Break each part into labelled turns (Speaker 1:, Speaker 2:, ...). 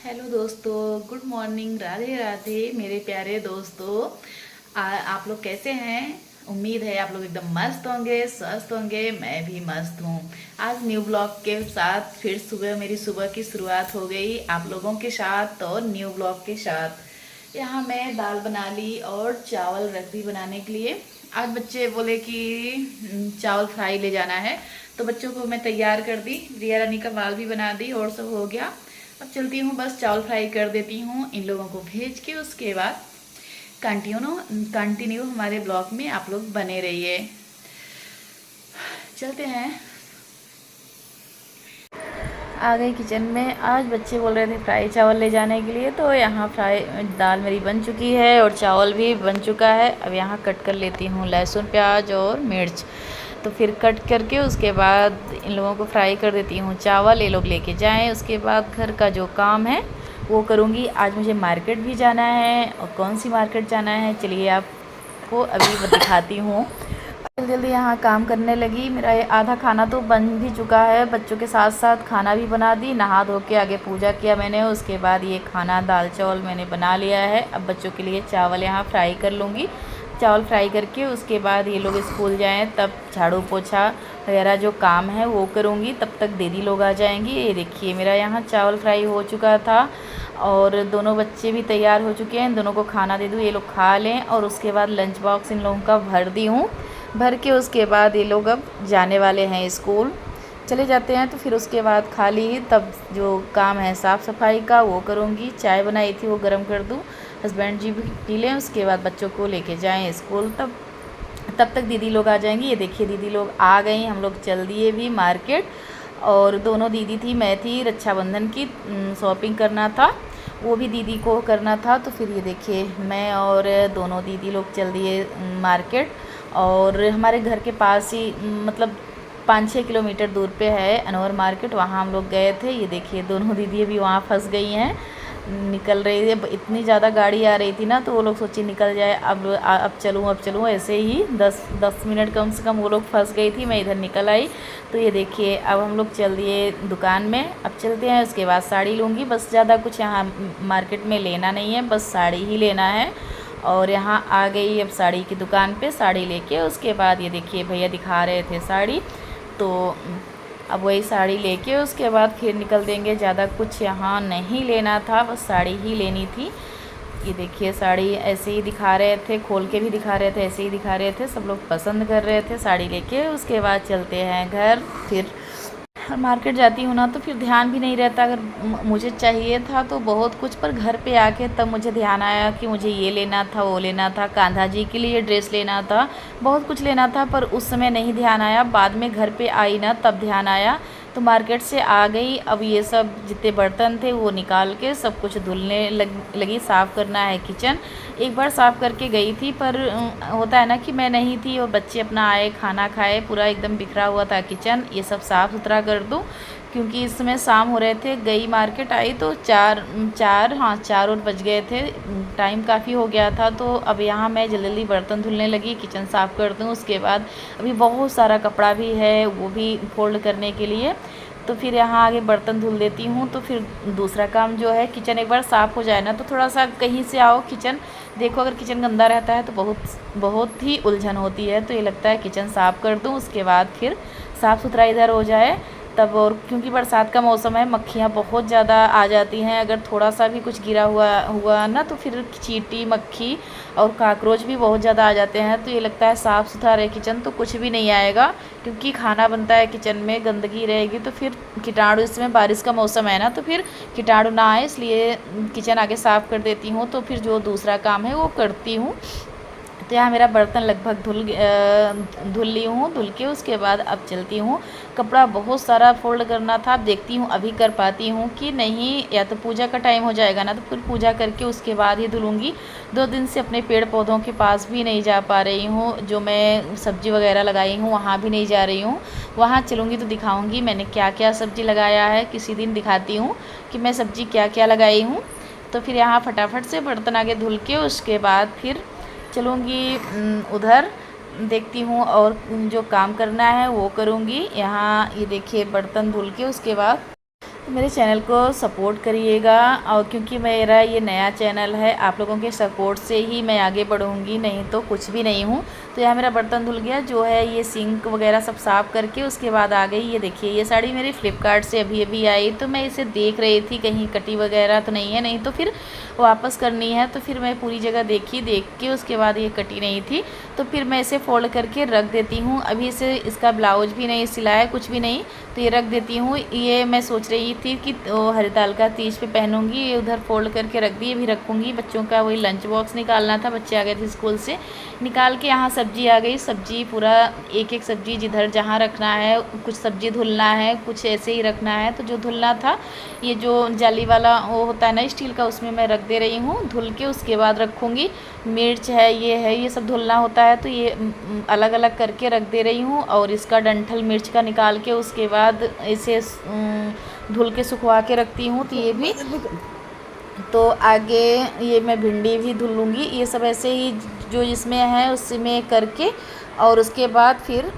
Speaker 1: Hello दोस्तों, good morning, Radhe Radhe मेरे प्यारे दोस्तों। आप लोग कैसे हैं? उम्मीद है आप लोग एकदम मस्त होंगे, स्वस्थ होंगे। मैं भी मस्त हूँ। आज न्यू ब्लॉग के साथ फिर मेरी सुबह की शुरुआत हो गई आप लोगों के साथ और न्यू ब्लॉग के साथ। यहाँ मैं दाल बना ली और चावल रख दी बनाने के लिए। आज बच्चे बोले कि चावल फ्राई ले जाना है, तो बच्चों को मैं तैयार कर दी। रिया रानी का बाल भी बना दी और सब हो गया। अब चलती हूँ, बस चावल फ्राई कर देती हूँ इन लोगों को भेज के। उसके बाद कंटिन्यू हमारे ब्लॉग में आप लोग बने रहिए। चलते हैं। आ गई किचन में। आज बच्चे बोल रहे थे फ्राई चावल ले जाने के लिए, तो यहाँ फ्राई दाल मेरी बन चुकी है और चावल भी बन चुका है। अब यहाँ कट कर लेती हूँ लहसुन, प्याज और मिर्च। तो फिर कट करके उसके बाद इन लोगों को फ्राई कर देती हूँ। चावल ये लोग लेके जाएं, उसके बाद घर का जो काम है वो करूँगी। आज मुझे मार्केट भी जाना है, और कौन सी मार्केट जाना है चलिए आपको अभी दिखाती हूँ। जल्दी जल्दी यहाँ काम करने लगी। मेरा ये आधा खाना तो बन भी चुका है, बच्चों के साथ साथ खाना भी बना दी। नहा धो के आगे पूजा किया मैंने, उसके बाद ये खाना दाल चावल मैंने बना लिया है। अब बच्चों के लिए चावल यहाँ फ्राई कर लूँगी। चावल फ्राई करके उसके बाद ये लोग स्कूल जाएँ तब झाड़ू पोछा वगैरह जो काम है वो करूँगी। तब तक दीदी लोग आ जाएंगी। ये देखिए मेरा यहाँ चावल फ्राई हो चुका था और दोनों बच्चे भी तैयार हो चुके हैं। दोनों को खाना दे दूँ, ये लोग खा लें। और उसके बाद लंच बॉक्स इन लोगों का भर दी हूँ। भर के उसके बाद ये लोग अब जाने वाले हैं स्कूल, चले जाते हैं। तो फिर उसके बाद खाली तब जो काम है साफ़ सफाई का वो करूँगी। चाय बनाई थी वो गर्म कर दूँ, हस्बैंड जी भी पी लें, उसके बाद बच्चों को लेके जाएं स्कूल। तब तक दीदी लोग आ जाएंगी। ये देखिए दीदी लोग आ गई। हम लोग चल दिए भी मार्केट, और दोनों दीदी थी, मैं थी। रक्षाबंधन की शॉपिंग करना था, वो भी दीदी को करना था। तो फिर ये देखिए मैं और दोनों दीदी लोग चल दिए मार्केट। और हमारे घर के पास ही मतलब 5-6 किलोमीटर दूर पे है अनवर मार्केट, वहाँ हम लोग गए थे। ये देखिए दोनों दीदी भी वहाँ फंस गई हैं, निकल रही है। इतनी ज़्यादा गाड़ी आ रही थी ना, तो वो लोग सोचे निकल जाए, अब चलूँ। ऐसे ही 10 मिनट कम से कम वो लोग फंस गई थी, मैं इधर निकल आई। तो ये देखिए अब हम लोग चल दिए दुकान में। अब चलते हैं, उसके बाद साड़ी लूँगी। बस ज़्यादा कुछ यहाँ मार्केट में लेना नहीं है, बस साड़ी ही लेना है। और यहाँ आ गई अब साड़ी की दुकान पे साड़ी लेके। उसके बाद ये देखिए भैया दिखा रहे थे साड़ी, तो अब वही साड़ी लेके उसके बाद फिर निकल देंगे। ज़्यादा कुछ यहाँ नहीं लेना था, बस साड़ी ही लेनी थी। ये देखिए साड़ी ऐसे ही दिखा रहे थे, खोल के भी दिखा रहे थे, ऐसे ही दिखा रहे थे। सब लोग पसंद कर रहे थे साड़ी लेके। उसके बाद चलते हैं घर। फिर मार्केट जाती हूँ ना तो फिर ध्यान भी नहीं रहता। अगर मुझे चाहिए था तो बहुत कुछ, पर घर पे आके तब मुझे ध्यान आया कि मुझे ये लेना था, वो लेना था, कान्हा जी के लिए ड्रेस लेना था, बहुत कुछ लेना था। पर उस समय नहीं ध्यान आया, बाद में घर पे आई ना तब ध्यान आया। तो मार्केट से आ गई। अब ये सब जितने बर्तन थे वो निकाल के सब कुछ धुलने लगी। साफ़ करना है किचन। एक बार साफ़ करके गई थी, पर होता है ना कि मैं नहीं थी और बच्चे अपना आए खाना खाए, पूरा एकदम बिखरा हुआ था किचन। ये सब साफ़ सुथरा कर दूँ, क्योंकि इस समय शाम हो रहे थे। गई मार्केट आई तो 4 और बज गए थे, टाइम काफ़ी हो गया था। तो अब यहाँ मैं जल्दी जल्दी बर्तन धुलने लगी, किचन साफ़ कर दूँ। उसके बाद अभी बहुत सारा कपड़ा भी है, वो भी फोल्ड करने के लिए। तो फिर यहाँ आगे बर्तन धुल देती हूँ। तो फिर दूसरा काम जो है, किचन एक बार साफ़ हो जाए ना तो थोड़ा सा कहीं से आओ किचन देखो, अगर किचन गंदा रहता है तो बहुत ही उलझन होती है। तो ये लगता है किचन साफ़ कर दूँ, उसके बाद फिर साफ़ सुथरा इधर हो जाए तब। और क्योंकि बरसात का मौसम है, मक्खियाँ बहुत ज़्यादा आ जाती हैं। अगर थोड़ा सा भी कुछ गिरा हुआ ना तो फिर चींटी, मक्खी और काकरोच भी बहुत ज़्यादा आ जाते हैं। तो ये लगता है साफ़ सुथरा रहे किचन तो कुछ भी नहीं आएगा, क्योंकि खाना बनता है किचन में, गंदगी रहेगी तो फिर कीटाणु, इसमें बारिश का मौसम है ना तो फिर कीटाणु ना आए, इसलिए किचन आगे साफ़ कर देती हूँ। तो फिर जो दूसरा काम है वो करती हूँ। तो यहाँ मेरा बर्तन लगभग धुल ली हूँ। धुल के उसके बाद अब चलती हूँ। कपड़ा बहुत सारा फोल्ड करना था, अब देखती हूँ अभी कर पाती हूँ कि नहीं, या तो पूजा का टाइम हो जाएगा ना तो फिर पूजा करके उसके बाद ही धुलूँगी। 2 दिन से अपने पेड़ पौधों के पास भी नहीं जा पा रही हूँ। जो मैं सब्ज़ी वगैरह लगाई हूँ वहाँ भी नहीं जा रही हूँ। वहाँ चलूँगी तो दिखाऊँगी मैंने क्या क्या सब्ज़ी लगाया है, किसी दिन दिखाती हूँ कि मैं सब्ज़ी क्या क्या लगाई हूँ। तो फिर यहाँ फटाफट से बर्तन आगे धुल के उसके बाद फिर चलूँगी उधर, देखती हूँ और जो काम करना है वो करूँगी। यहाँ ये देखिए बर्तन धुल के उसके बाद मेरे चैनल को सपोर्ट करिएगा, और क्योंकि मेरा ये नया चैनल है, आप लोगों के सपोर्ट से ही मैं आगे बढ़ूँगी, नहीं तो कुछ भी नहीं हूँ। तो यहाँ मेरा बर्तन धुल गया, जो है ये सिंक वगैरह सब साफ़ करके उसके बाद आ गई। ये देखिए, ये साड़ी मेरी फ्लिपकार्ट से अभी अभी आई, तो मैं इसे देख रही थी कहीं कटी वगैरह तो नहीं है, नहीं तो फिर वापस करनी है। तो फिर मैं पूरी जगह देखी, देख के उसके बाद ये कटी नहीं थी, तो फिर मैं इसे फोल्ड करके रख देती हूँ। अभी इसे इसका ब्लाउज भी नहीं सिलाया, कुछ भी नहीं, तो ये रख देती हूँ। ये मैं सोच रही थी कि हरिताल का तीज पे पहनूंगी, ये उधर फोल्ड करके रख दी, अभी रखूँगी। बच्चों का वही लंच बॉक्स निकालना था, बच्चे आ गए थे स्कूल से, निकाल के यहाँ सब्जी आ गई। सब्जी पूरा एक एक सब्जी जिधर जहाँ रखना है, कुछ सब्जी धुलना है, कुछ ऐसे ही रखना है। तो जो धुलना था, ये जो जाली वाला वो होता है ना स्टील का, उसमें मैं रख दे रही हूँ, धुल के उसके बाद रखूँगी। मिर्च है, ये सब धुलना होता है, तो ये अलग अलग करके रख दे रही हूँ। और इसका डंठल मिर्च का निकाल के उसके बाद इसे धुल के सुखवा के रखती हूँ। तो ये भी, तो आगे ये मैं भिंडी भी धुल लूँगी। ये सब ऐसे ही जो इसमें है उसमें करके, और उसके बाद फिर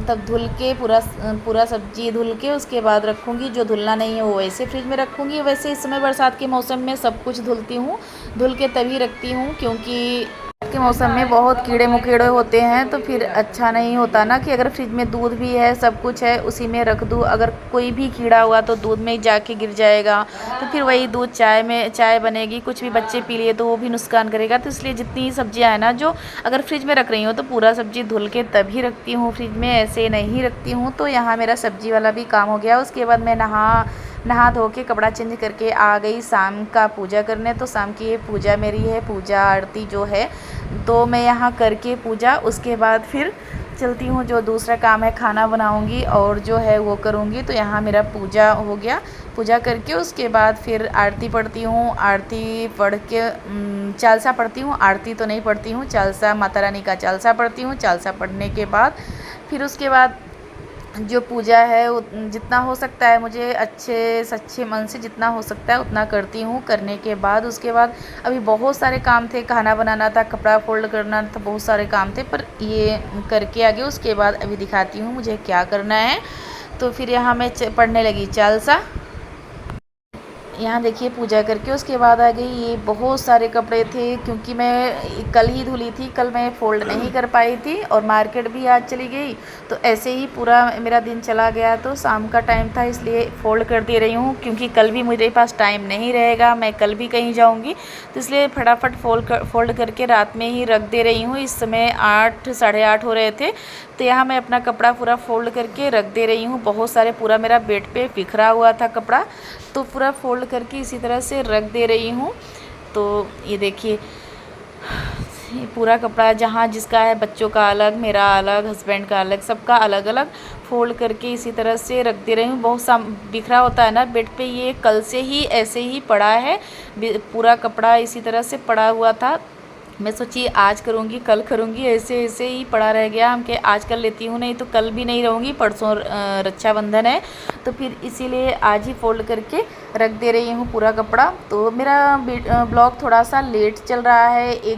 Speaker 1: तब धुल के पूरा सब्जी धुल के उसके बाद रखूँगी। जो धुलना नहीं है वो वैसे फ्रिज में रखूँगी। वैसे इस समय बरसात के मौसम में सब कुछ धुलती हूँ, धुल के तभी रखती हूँ, क्योंकि के मौसम में बहुत कीड़े मकोड़े होते हैं, तो फिर अच्छा नहीं होता ना कि अगर फ्रिज में दूध भी है, सब कुछ है, उसी में रख दूँ, अगर कोई भी कीड़ा हुआ तो दूध में जाके गिर जाएगा, तो फिर वही दूध चाय बनेगी, कुछ भी बच्चे पी लिए तो वो भी नुकसान करेगा। तो इसलिए जितनी सब्जियां हैं ना, जो अगर फ्रिज में रख रही हूँ तो पूरा सब्जी धुल के तभी रखती हूँ, फ्रिज में ऐसे नहीं रखती हूँ। तो यहाँ मेरा सब्जी वाला भी काम हो गया। उसके बाद मैं नहा धो के कपड़ा चेंज करके आ गई शाम का पूजा करने। तो शाम की ये पूजा मेरी है, पूजा आरती जो है, तो मैं यहाँ करके पूजा, उसके बाद फिर चलती हूँ, जो दूसरा काम है खाना बनाऊँगी और जो है वो करूँगी। तो यहाँ मेरा पूजा हो गया, पूजा करके उसके बाद फिर आरती पढ़ती हूँ। आरती पढ़ के चालसा पढ़ती हूँ, आरती तो नहीं पढ़ती हूँ, चालसा, माता रानी का चालसा पढ़ती हूँ। चालसा पढ़ने के बाद फिर उसके बाद जो पूजा है वो जितना हो सकता है मुझे अच्छे सच्चे मन से जितना हो सकता है उतना करती हूँ। करने के बाद उसके बाद अभी बहुत सारे काम थे, खाना बनाना था, कपड़ा फोल्ड करना था, बहुत सारे काम थे, पर ये करके आगे उसके बाद अभी दिखाती हूँ मुझे क्या करना है। तो फिर यहाँ मैं पढ़ने लगी चालसा। यहाँ देखिए पूजा करके उसके बाद आ गई। ये बहुत सारे कपड़े थे, क्योंकि मैं कल ही धुली थी, कल मैं फ़ोल्ड नहीं कर पाई थी, और मार्केट भी आज चली गई, तो ऐसे ही पूरा मेरा दिन चला गया। तो शाम का टाइम था, इसलिए फ़ोल्ड कर दे रही हूँ, क्योंकि कल भी मेरे पास टाइम नहीं रहेगा, मैं कल भी कहीं जाऊँगी, तो इसलिए फटाफट फ़ोल्ड करके रात में ही रख दे रही हूँ। इस समय 8 साढ़े 8 हो रहे थे, तो यहाँ मैं अपना कपड़ा पूरा फ़ोल्ड करके रख दे रही हूँ। बहुत सारे पूरा मेरा बेड पे बिखरा हुआ था कपड़ा, तो पूरा फ़ोल्ड करके इसी तरह से रख दे रही हूँ। तो ये देखिए, ये पूरा कपड़ा जहाँ जिसका है, बच्चों का अलग, मेरा अलग, हस्बैंड का अलग, सबका अलग अलग फ़ोल्ड करके इसी तरह से रख दे रही हूँ। बहुत सा बिखरा होता है ना बेड पे, ये कल से ही ऐसे ही पड़ा है, पूरा कपड़ा इसी तरह से पड़ा हुआ था। मैं सोची आज करूँगी, कल करूँगी, ऐसे ऐसे ही पड़ा रह गया। हम के आज कर लेती हूँ, नहीं तो कल भी नहीं रहूँगी, परसों रक्षाबंधन है, तो फिर इसीलिए आज ही फ़ोल्ड करके रख दे रही हूँ पूरा कपड़ा। तो मेरा ब्लॉग थोड़ा सा लेट चल रहा है,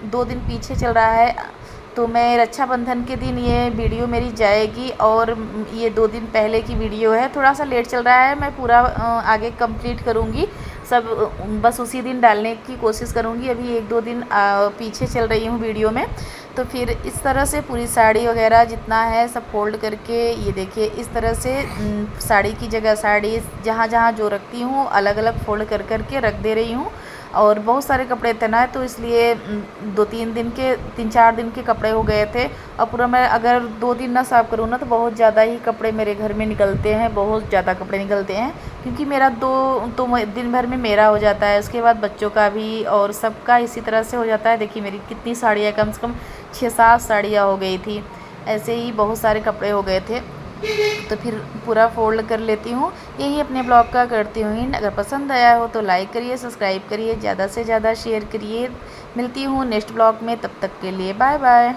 Speaker 1: 2 दिन पीछे चल रहा है। तो मैं रक्षाबंधन के दिन ये वीडियो मेरी जाएगी, और ये 2 दिन पहले की वीडियो है, थोड़ा सा लेट चल रहा है। मैं पूरा आगे कंप्लीट करूँगी सब, बस उसी दिन डालने की कोशिश करूँगी। अभी 1-2 दिन पीछे चल रही हूँ वीडियो में। तो फिर इस तरह से पूरी साड़ी वगैरह जितना है सब फोल्ड करके, ये देखिए इस तरह से साड़ी की जगह साड़ी जहाँ जहाँ जो रखती हूँ अलग अलग फोल्ड कर करके रख दे रही हूँ। और बहुत सारे कपड़े थे ना, तो इसलिए 3-4 दिन के कपड़े हो गए थे। और पूरा मैं अगर 2 दिन ना साफ़ करूँ ना, तो बहुत ज़्यादा ही कपड़े मेरे घर में निकलते हैं, बहुत ज़्यादा कपड़े निकलते हैं, क्योंकि मेरा तो दिन भर में मेरा हो जाता है, उसके बाद बच्चों का भी और सबका इसी तरह से हो जाता है। देखिए मेरी कितनी साड़ियाँ, कम से कम 6-7 साड़ियाँ हो गई थी, ऐसे ही बहुत सारे कपड़े हो गए थे। तो फिर पूरा फोल्ड कर लेती हूँ। यही अपने ब्लॉग का करती हूँ। अगर पसंद आया हो तो लाइक करिए, सब्सक्राइब करिए, ज़्यादा से ज़्यादा शेयर करिए। मिलती हूँ नेक्स्ट ब्लॉग में, तब तक के लिए बाय बाय।